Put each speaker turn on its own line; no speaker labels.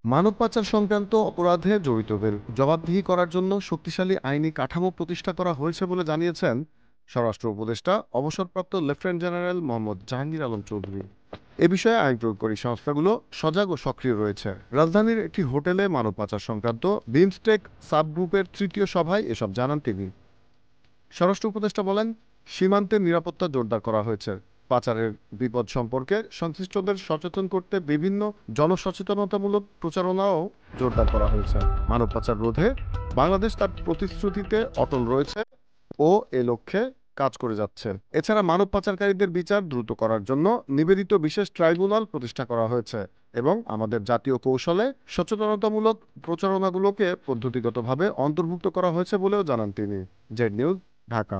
মানব পাচার সংক্রান্ত অপরাধে জড়িতদের জবাবদিহি করার জন্য শক্তিশালী আইনি কাঠামো প্রতিষ্ঠা করা হয়েছে বলে জানিয়েছেন স্বরাষ্ট্র উপদেষ্টা অবসরপ্রাপ্ত লেফটেন্যান্ট জেনারেল মোহাম্মদ জাহাঙ্গীর আলম চৌধুরী। এ বিষয়ে আইন প্রয়োগকারী সংস্থাগুলো সজাগ ও সক্রিয় রয়েছে। রাজধানীর একটি হোটেলে মানব পাচার সংক্রান্ত বিমস্টেক সাবগ্রুপের তৃতীয় সভায় এসব জানান তিনি। স্বরাষ্ট্র উপদেষ্টা বলেন, সীমান্তের নিরাপত্তা জোরদার করা হয়েছে। পাচারের বিপদ সম্পর্কে সংশ্লিষ্টদের সচেতন করতে বিভিন্ন জনসচেতনতামূলক প্রচারণাও জোরদার করা হয়েছে। মানব পাচার রোধে বাংলাদেশ তার প্রতিশ্রুতিতে অটল রয়েছে ও এ লক্ষ্যে কাজ করে যাচ্ছে। এছাড়া মানব পাচারকারীদের বিচার দ্রুত করার জন্য নিবেদিত বিশেষ ট্রাইব্যুনাল প্রতিষ্ঠা করা হয়েছে এবং আমাদের জাতীয় কৌশলে সচেতনতামূলক প্রচারণাগুলোকে পদ্ধতিগতভাবে অন্তর্ভুক্ত করা হয়েছে বলেও জানান তিনি। Z news, Dhaka.